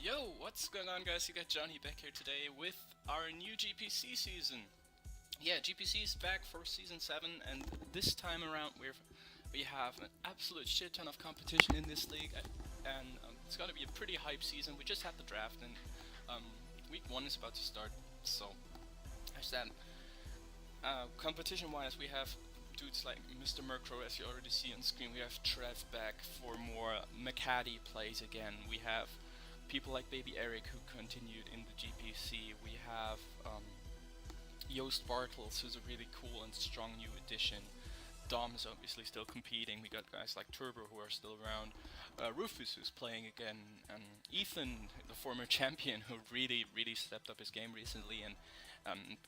Yo, what's going on, guys? You got Johnny back here today with our new GPC season. Yeah, GPC is back for season 7, and this time around we have an absolute shit ton of competition in this league, and it's gonna be a pretty hype season. We just had the draft, and week 1 is about to start, so there's that. Competition-wise, we have dudes like Mr.Murkrow, as you already see on screen. We have Trev back for more McCaddy plays again. We have people like Baby Eric, who continued in the GPC. We have Joost Bartels, who's a really cool and strong new addition. Dom is obviously still competing. We got guys like Turbo, who are still around. Rufus, who's playing again, and Ethan, the former champion, who really stepped up his game recently, and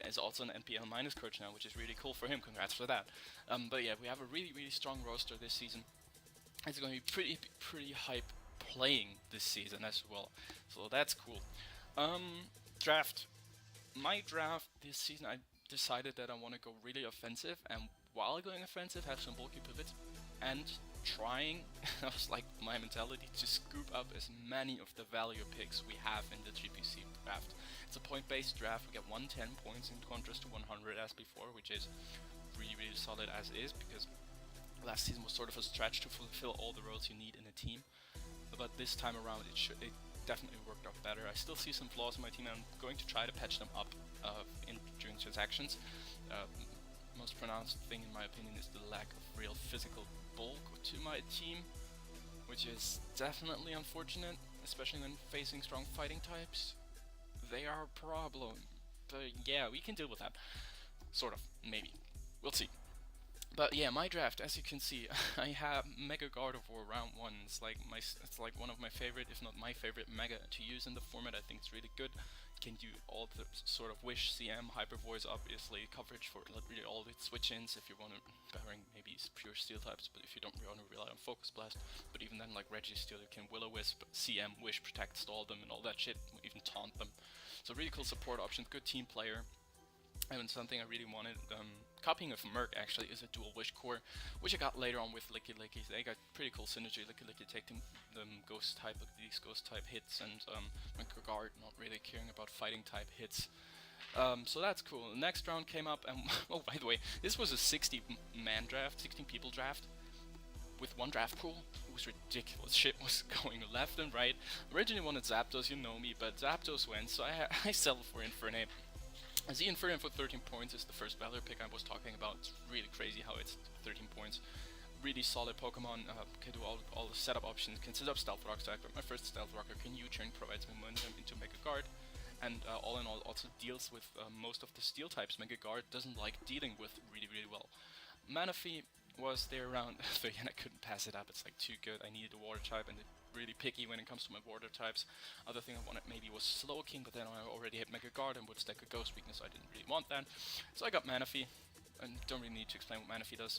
is also an NPL minus coach now, which is really cool for him. Congrats for that. But yeah, we have a really strong roster this season. It's going to be pretty hype playing this season as well, so that's cool. Draft. My draft this season, I decided that I want to go really offensive, and while going offensive, have some bulky pivots, and trying, that was like my mentality, to scoop up as many of the value picks we have in the GPC draft. It's a point-based draft. We get 110 points in contrast to 100 as before, which is really solid as is, because last season was sort of a stretch to fulfill all the roles you need in a team. But this time around, it definitely worked out better. I still see some flaws in my team, and I'm going to try to patch them up during transactions. Most pronounced thing, in my opinion, is the lack of real physical bulk to my team, which is definitely unfortunate, especially when facing strong fighting types. They are a problem. But yeah, we can deal with that. Sort of, maybe. We'll see. But yeah, my draft, as you can see, I have Mega Gardevoir round 1. It's like one of my favorite, if not my favorite, Mega to use in the format. I think it's really good. Can do all the sort of Wish, CM, Hyper Voice, obviously, coverage for really all its switch-ins if you want to, barring maybe pure Steel types, but if you don't want to rely on Focus Blast. But even then, like Registeel, you can Will-O-Wisp, CM, Wish, Protect, stall them, and all that shit, even taunt them. So really cool support options, good team player. And something I really wanted, copying of Merc actually, is a dual Wish core, which I got later on with Licky Licky. They got pretty cool synergy. Licky Licky taking ghost type, look at these ghost type hits, and Guard not really caring about fighting type hits. So that's cool. The next round came up, and oh, by the way, this was a 60-man draft, 16 people draft, with one draft pool. It was ridiculous. Shit was going left and right. Originally wanted Zapdos, you know me, but Zapdos went, so I settled for Infernape. As the Infernape for 13 points is the first valor pick I was talking about. It's really crazy how it's 13 points. Really solid Pokemon, can do all the setup options, can set up Stealth Rock type, but my first Stealth Rocker can U-turn, provides momentum into Mega Guard, and all in all also deals with most of the Steel types. Mega Guard doesn't like dealing with really well. Manaphy was there around 30 and I couldn't pass it up. It's like too good. I needed a water type, and really picky when it comes to my water types. Other thing I wanted maybe was Slowking, but then I already had Mega Guard and would stack a Ghost weakness, so I didn't really want that. So I got Manaphy, and don't really need to explain what Manaphy does.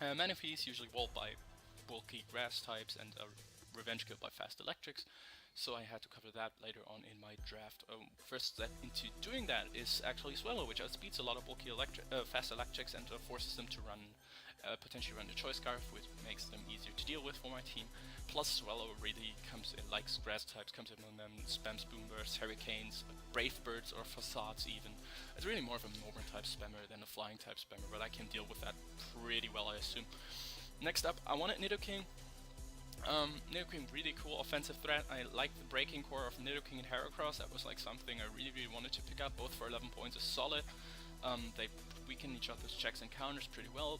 Manaphy is usually walled by bulky grass types and Revenge Kill by fast electrics, so I had to cover that later on in my draft. First step into doing that is actually Swallow, which outspeeds a lot of bulky fast electrics and forces them to run, potentially run the Choice Scarf, which makes them easier to deal with for my team. Plus Swallow really comes in, likes grass types, comes in on them, spams Boombursts, Hurricanes, Brave Birds, or Facades even. It's really more of a Mover type spammer than a Flying type spammer, but I can deal with that pretty well, I assume. Next up, I wanted Nidoking. Nidoking, really cool offensive threat. I like the breaking core of Nidoking and Heracross. That was like something I really wanted to pick up. Both for 11 points is solid. They weaken each other's checks and counters pretty well.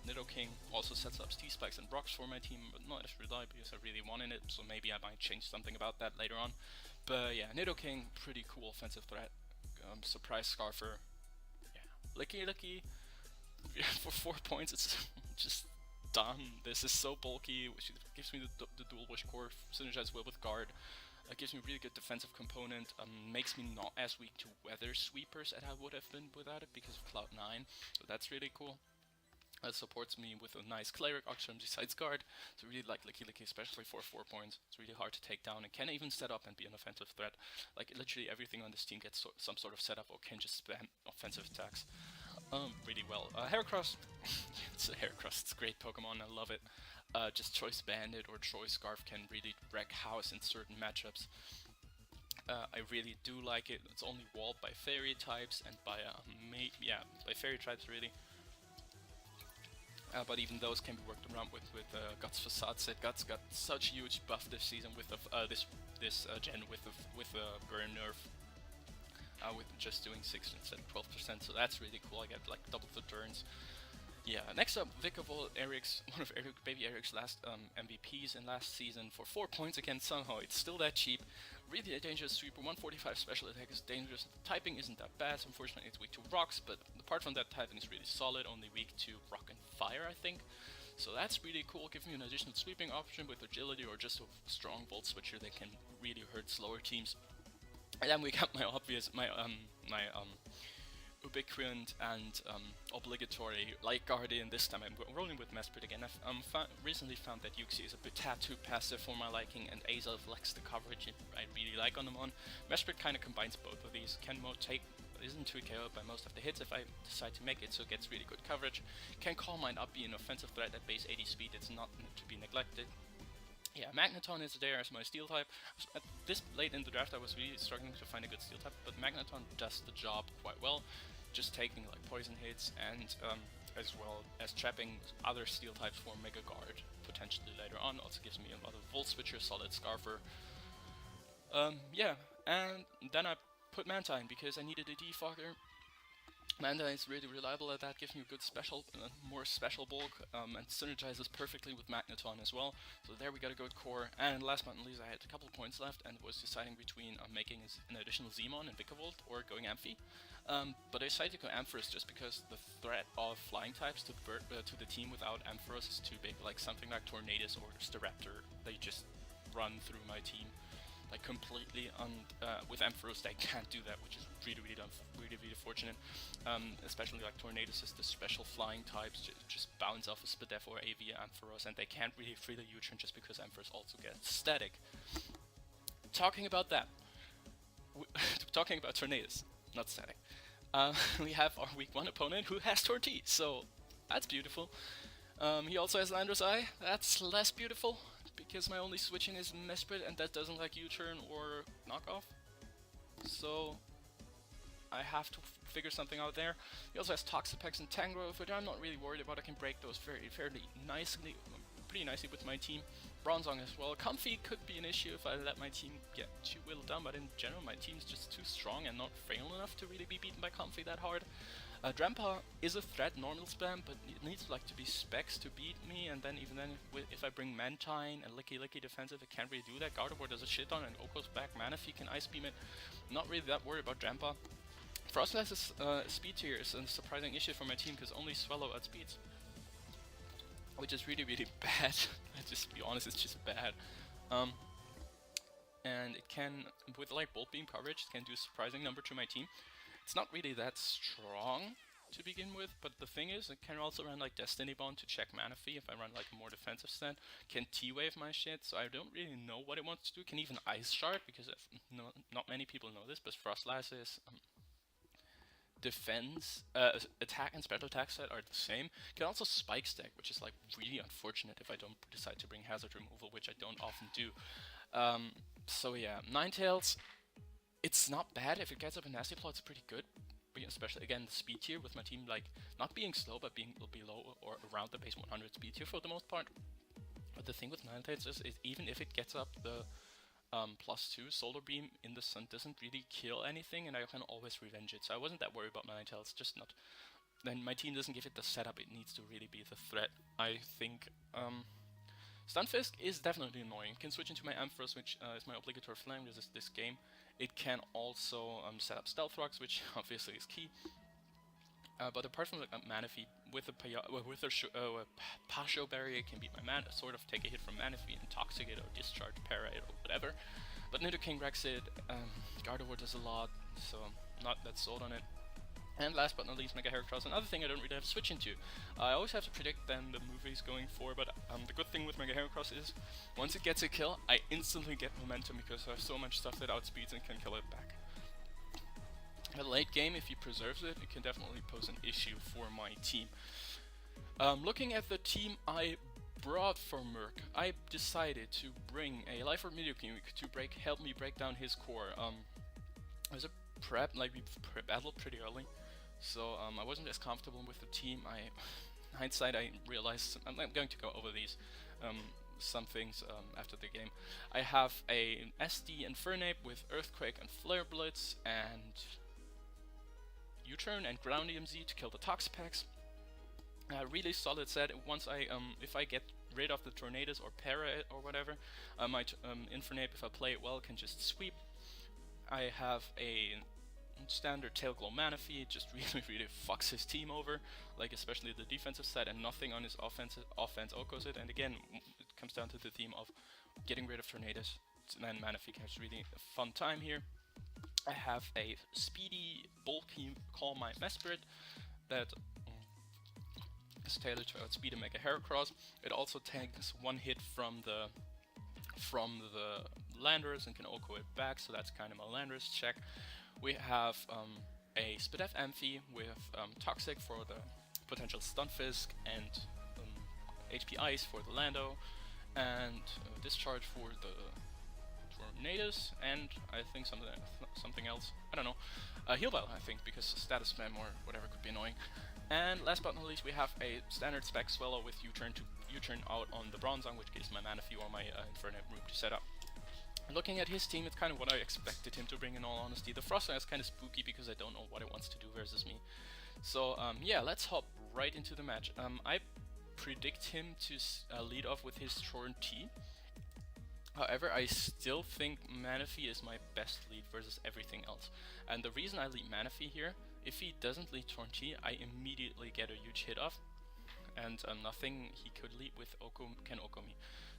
Nidoking also sets up T-Spikes and Rocks for my team, but not as reliable because I really wanted it, so maybe I might change something about that later on. But yeah, Nidoking, pretty cool offensive threat. Surprise Scarfer. Yeah. Licky for 4 points, it's just done. This is so bulky, which gives me the dual Wish core, synergize well with Guard. Gives me a really good defensive component, makes me not as weak to Weather Sweepers as I would have been without it because of Cloud9, so that's really cool. It supports me with a nice Cleric option besides Guard, so I really like Licky Licky, especially for 4 points. It's really hard to take down and can even set up and be an offensive threat. Like literally everything on this team gets some sort of setup or can just spam offensive attacks really well. Heracross, it's a Heracross, it's a great Pokemon, I love it. Just Choice Bandit or Choice Scarf can really wreck house in certain matchups. I really do like it. It's only walled by fairy types and by by fairy types really. But even those can be worked around with Guts facade set. Guts got such a huge buff this season with this gen with the burn nerf. With just doing 6 instead of 12%, so that's really cool. I get like double the turns. Yeah, next up, Vic of all Eric's, one of baby Eric's last MVPs in last season for 4 points against Sunho. It's still that cheap. Really a dangerous sweeper. 145 special attack is dangerous. The typing isn't that bad. So unfortunately, it's weak to rocks, but apart from that, typing is really solid. Only weak to rock and fire, I think. So that's really cool. Giving you an additional sweeping option with agility or just a strong volt switcher that can really hurt slower teams. And then we got my obvious, my ubiquitous and obligatory light guardian. This time I'm rolling with Mesprit again. I've recently found that Yuxi is a bit too passive for my liking, and Aza lacks the coverage I really like on them on. Mesprit kind of combines both of these. Can isn't too KO'd by most of the hits if I decide to make it, so it gets really good coverage. Can Calm Mind up be an offensive threat at base 80 speed. It's not to be neglected. Yeah, Magneton is there as my steel type. At this late in the draft I was really struggling to find a good steel type, but Magneton does the job quite well, just taking like poison hits and as well as trapping other steel types for Mega Guard potentially later on. Also gives me another Volt Switcher, Solid Scarfer. Yeah, and then I put Mantine because I needed a defogger. Manta is really reliable at that, gives me a good special, more special bulk, and synergizes perfectly with Magneton as well. So there we got a good core. And last but not least, I had a couple points left and was deciding between making an additional Zmon and Vikavolt or going Amphi. But I decided to go Ampharos just because the threat of flying types to the team without Ampharos is too big. Like something like Tornadus or Staraptor, they just run through my team like completely. With Ampharos they can't do that, which is really fortunate. Especially like Tornadus is the special flying types, just bounce off a Spadef or AV Ampharos, and they can't really free the U-turn just because Ampharos also gets static. Talking about that, talking about Tornadus, not static. We have our week 1 opponent who has Torti, so that's beautiful. He also has Landra's Eye, that's less beautiful, because my only switching is Mesprit and that doesn't like U-turn or knockoff. So I have to figure something out there. He also has Toxapex and Tangrowth, which I'm not really worried about. I can break those pretty nicely with my team. Bronzong as well. Comfy could be an issue if I let my team get too whittled down, but in general my team's just too strong and not frail enough to really be beaten by Comfy that hard. Drampa is a threat normal spam, but it needs like to be specs to beat me, and then even then if I bring Mantine and Licky defensive, it can't really do that. Gardevoir does a shit on and Oko's back. Manaphy can Ice Beam it. Not really that worried about Drampa. Froslass' speed tier is a surprising issue for my team because only Swallow outspeeds, which is really bad. Just be honest, it's just bad. And it can, with like Bolt Beam coverage, it can do a surprising number to my team. It's not really that strong to begin with, but the thing is, it can also run like Destiny Bond to check Manaphy if I run like a more defensive stand. Can T-Wave my shit, so I don't really know what it wants to do. Can even Ice Shard, because not many people know this, but Froslass is defense, attack and special attack set are the same. Can also Spike Stack, which is like really unfortunate if I don't decide to bring hazard removal, which I don't often do. So yeah, Ninetales, it's not bad. If it gets up in Nasty Plot, it's pretty good. Especially again the speed tier with my team like not being slow but being below or around the base 100 speed tier for the most part. But the thing with Ninetales is even if it gets up the +2 Solar Beam in the sun doesn't really kill anything, and I can always revenge it. So I wasn't that worried about Ninetales, just not. Then my team doesn't give it the setup it needs to really be the threat. I think Stunfisk is definitely annoying. Can switch into my Ampharos, which is my obligatory flame resist this game. It can also set up Stealth Rocks, which obviously is key. But apart from like Manaphy, with a Pasho Barrier, it can beat my mana, sort of take a hit from Manaphy and Toxic it or Discharge, Para it or whatever. But Nidoking wrecks it, Gardevoir does a lot, so not that sold on it. And last but not least, Mega Heracross, another thing I don't really have to switch into. I always have to predict then the move he's going for, but the good thing with Mega Heracross is, once it gets a kill, I instantly get momentum because I have so much stuff that outspeeds and can kill it back. At late game, if he preserves it, it can definitely pose an issue for my team. Looking at the team I brought for Murk, I decided to bring a Life Orb Meteor King to help me break down his core. It was a prep, like we battled pretty early, so I wasn't as comfortable with the team. Hindsight, I realized I'm going to go over these some things after the game. I have a SD Infernape with Earthquake and Flare Blitz and U-turn and Ground EMZ to kill the Toxapex. Really solid set. Once if I get rid of the Tornadoes or para it or whatever, my Infernape, if I play it well, can just sweep. I have a standard Tail Glow Manaphy, just really fucks his team over, like especially the defensive side, and nothing on his offense OHKOs it. And again, it comes down to the theme of getting rid of Tornadoes, and Manaphy has really a fun time here. I have a speedy, bulky Call My Mesprit that is tailored to outspeed and make a Heracross. It also tanks one hit from the Landorus and can OHKO it back, so that's kind of my Landorus check. We have a Spidef Amphi with Toxic for the potential Stunfisk and HP Ice for the Lando, and Discharge for the Tornadoes, and I think something else. I don't know. Heal Bell, I think, because status spam or whatever could be annoying. And last but not least, we have a standard Spec Swallow with U-turn out on the Bronzong, which gives my Manaphy or my Infernape room to set up. Looking at his team, it's kind of what I expected him to bring, in all honesty. The Froslass is kind of spooky because I don't know what it wants to do versus me. So yeah, let's hop right into the match. I predict him to lead off with his Torn T. However, I still think Manaphy is my best lead versus everything else. And the reason I lead Manaphy here, if he doesn't lead Torn T, I immediately get a huge hit off. And nothing he could lead with can OHKO me.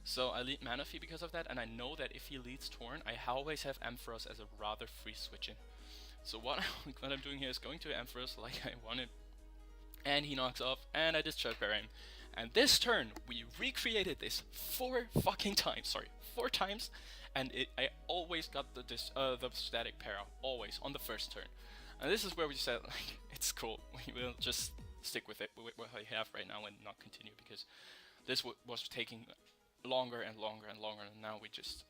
So I lead Manaphy because of that, and I know that if he leads Torn, I always have Ampharos as a rather free switch in. So what I'm doing here is going to Ampharos like I wanted, and he knocks off, and I discharge para him. And this turn, we recreated this 4 times, and I always got the static para, always, on the first turn. And this is where we said, like, it's cool, we will just stick with it, with what I have right now and not continue, because this was taking longer and longer and longer, and now we just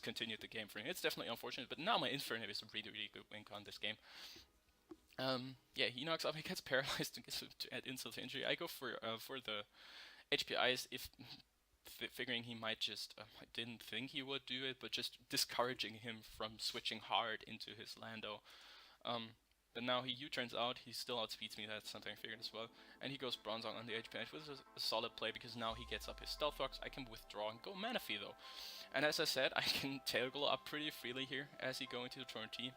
continued the game for him. It's definitely unfortunate, but now my Infernape is a really good win on this game. Yeah, he knocks off, he gets paralyzed and gets to add insult to injury. I go for the HPIs, figuring he might just, I didn't think he would do it, but just discouraging him from switching hard into his Lando. But now he U-turns out, he still outspeeds me, that's something I figured as well. And he goes Bronzong on the HPI, which was a solid play because now he gets up his Stealth Rocks. I can withdraw and go Manaphy though. And as I said, I can Tail Glow up pretty freely here as he go into the Torn T.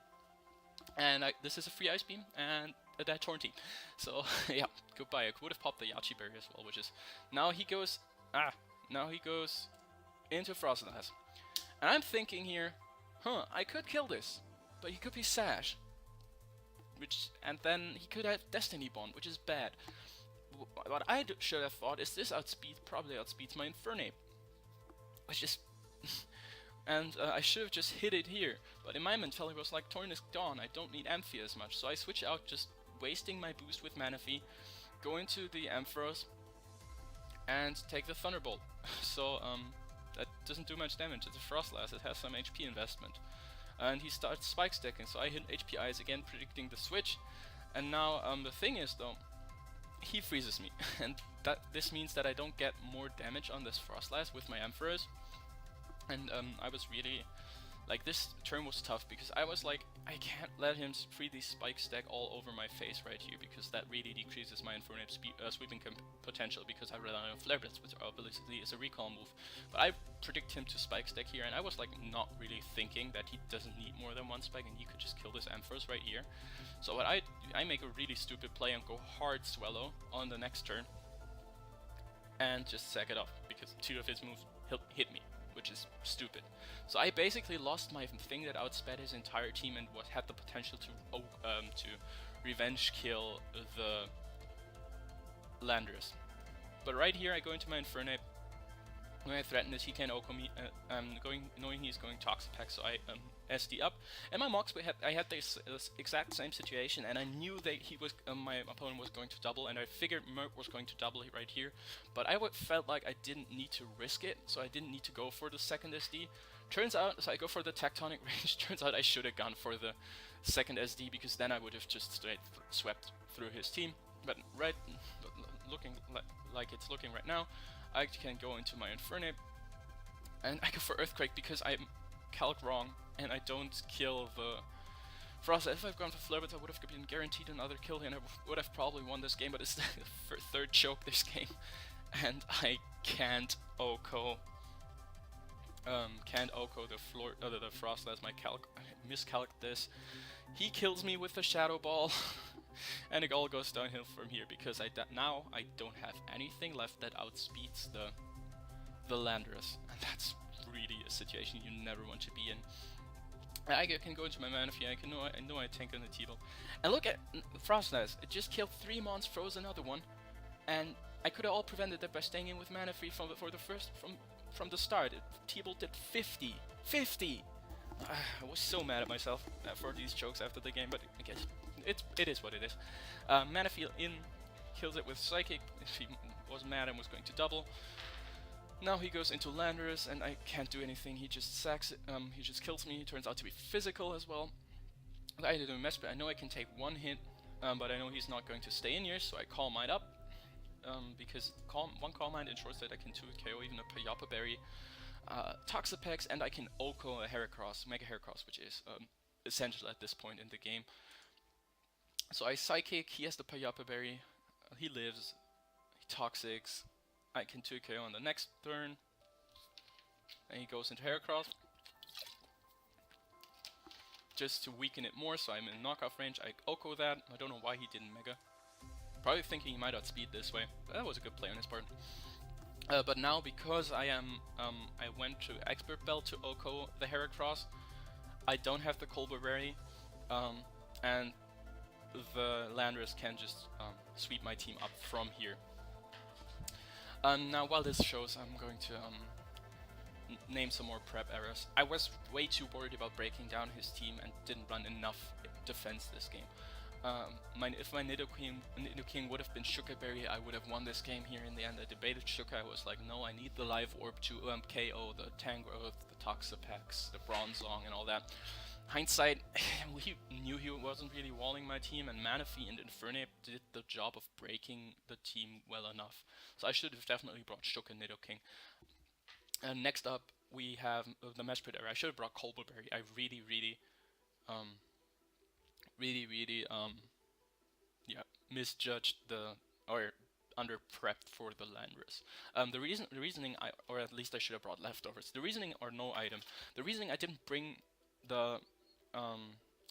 And this is a free Ice Beam and a dead Torn T. So yeah, goodbye. I could have popped the Yachi Berry as well, which is, now he goes into Froslass. And I'm thinking here, I could kill this, but he could be Sash. And then he could have Destiny Bond, which is bad. What I should have thought is this probably outspeeds my Infernape, which is and I should have just hit it here, but in my mentality was like, Torn is gone, I don't need Amphi as much, so I switch out, just wasting my boost with Manaphy, go into the Ampharos, and take the Thunderbolt. So that doesn't do much damage, it's a Froslass, it has some HP investment. And he starts Spike Stacking, so I hit HPIs again, predicting the switch. And now the thing is though, he freezes me, and this means that I don't get more damage on this Froslass with my Ampharos. And I was really, like, this turn was tough because I was like, I can't let him freely Spike Stack all over my face right here, because that really decreases my Infernape sweeping potential, because I rely on Flare Blitz, which obviously is a recall move. But I predict him to Spike Stack here, and I was like not really thinking that he doesn't need more than one Spike and he could just kill this Ampharos right here. So what I make a really stupid play and go hard Swallow on the next turn and just sack it off, because 2 of his moves hit me, which is stupid. So I basically lost my thing that outsped his entire team and had the potential to revenge kill the Landorus. But right here I go into my Infernape, When I threaten this, he can Oko me, knowing he's going Toxapex, so I SD up. And my mocks, I had this exact same situation, and I knew that my opponent was going to double, and I figured Murk was going to double right here, but I felt like I didn't need to risk it, so I didn't need to go for the second SD. Turns out, so I go for the tectonic range. Turns out I should have gone for the second SD, because then I would have just straight swept through his team. But looking like it's looking right now, I can go into my Infernape, and I go for Earthquake because I'm calc wrong, and I don't kill the Froslass. If I've gone for Flirbit, I would have been guaranteed another kill, and I would have probably won this game, but it's the third choke this game, and I can't Oko. Can't Oko the Froslass. I miscalced this. He kills me with the Shadow Ball. And it all goes downhill from here, because now I don't have anything left that outspeeds the Landorus, and that's really a situation you never want to be in. I can go into my Manaphy, I know I tank on the T-Ball. And look at Froslass, it just killed 3 mons, froze another one, and I could have all prevented that by staying in with Manaphy from the start. T-Ball did 50! 50! I was so mad at myself for these chokes after the game, but I guess it is what it is. Manaphy in, kills it with Psychic. If he was mad and was going to double. Now he goes into Landorus, and I can't do anything. He just sacks it. He just kills me. He turns out to be physical as well. I did a mess, but I know I can take 1 hit, but I know he's not going to stay in here, so I Calm Mind up. Because one Calm Mind ensures that I can 2-KO even a Payapa Berry, Toxapex, and I can Oko a Heracross, Mega Heracross, which is essential at this point in the game. So I Psychic, he has the Payapa Berry, he lives, he Toxics, I can 2-KO on the next turn, and he goes into Heracross. Just to weaken it more, so I'm in knockoff range, I Oko that. I don't know why he didn't Mega. Probably thinking he might outspeed this way, but that was a good play on his part. But now, because I went to Expert Belt to Oko the Heracross, I don't have the Colbur Berry, and the Landorus can just sweep my team up from here. Now, while this shows, I'm going to name some more prep errors. I was way too worried about breaking down his team and didn't run enough defense this game. If my Nidoking would have been Shuka Berry, I would have won this game here in the end. I debated Shuka, I was like, no, I need the Live Orb to KO the Tangrowth, the Toxapex, the Bronzong, and all that. Hindsight, he knew he wasn't really walling my team, and Manaphy and Infernape did the job of breaking the team well enough. So I should have definitely brought Shuka Nidoking. And next up, we have the Mesh Pit era. I should have brought Colbur Berry. I really misjudged or under prepped for the Landorus. The reasoning, or at least I should have brought leftovers. The reasoning, or no item. The reasoning I didn't bring the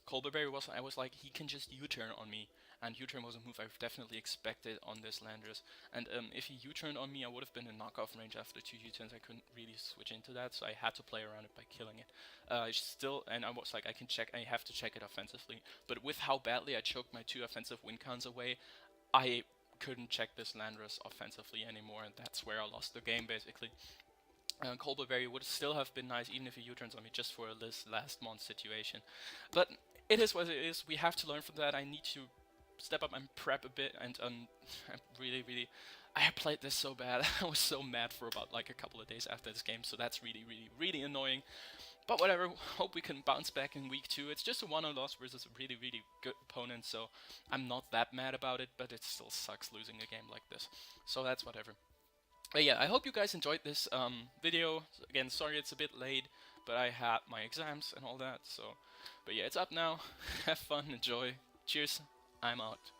Colbur Berry was, I was like, he can just U-turn on me, and U-turn was a move I definitely expected on this Landorus. And if he U-turned on me, I would have been in knockoff range after 2 U-turns. I couldn't really switch into that, so I had to play around it by killing it. And I was like, I have to check it offensively. But with how badly I choked my 2 offensive win cons away, I couldn't check this Landorus offensively anymore, and that's where I lost the game, basically. Colbur Berry would still have been nice, even if he U-turns on me, just for this last month situation. But it is what it is. We have to learn from that. I need to step up and prep a bit, and I played this so bad. I was so mad for about like a couple of days after this game, so that's really annoying. But whatever, hope we can bounce back in week 2. It's just a 1-0 loss versus a really good opponent, so I'm not that mad about it, but it still sucks losing a game like this. So that's whatever. But yeah, I hope you guys enjoyed this video. Again, sorry it's a bit late, but I had my exams and all that, so. But yeah, it's up now. Have fun, enjoy. Cheers, I'm out.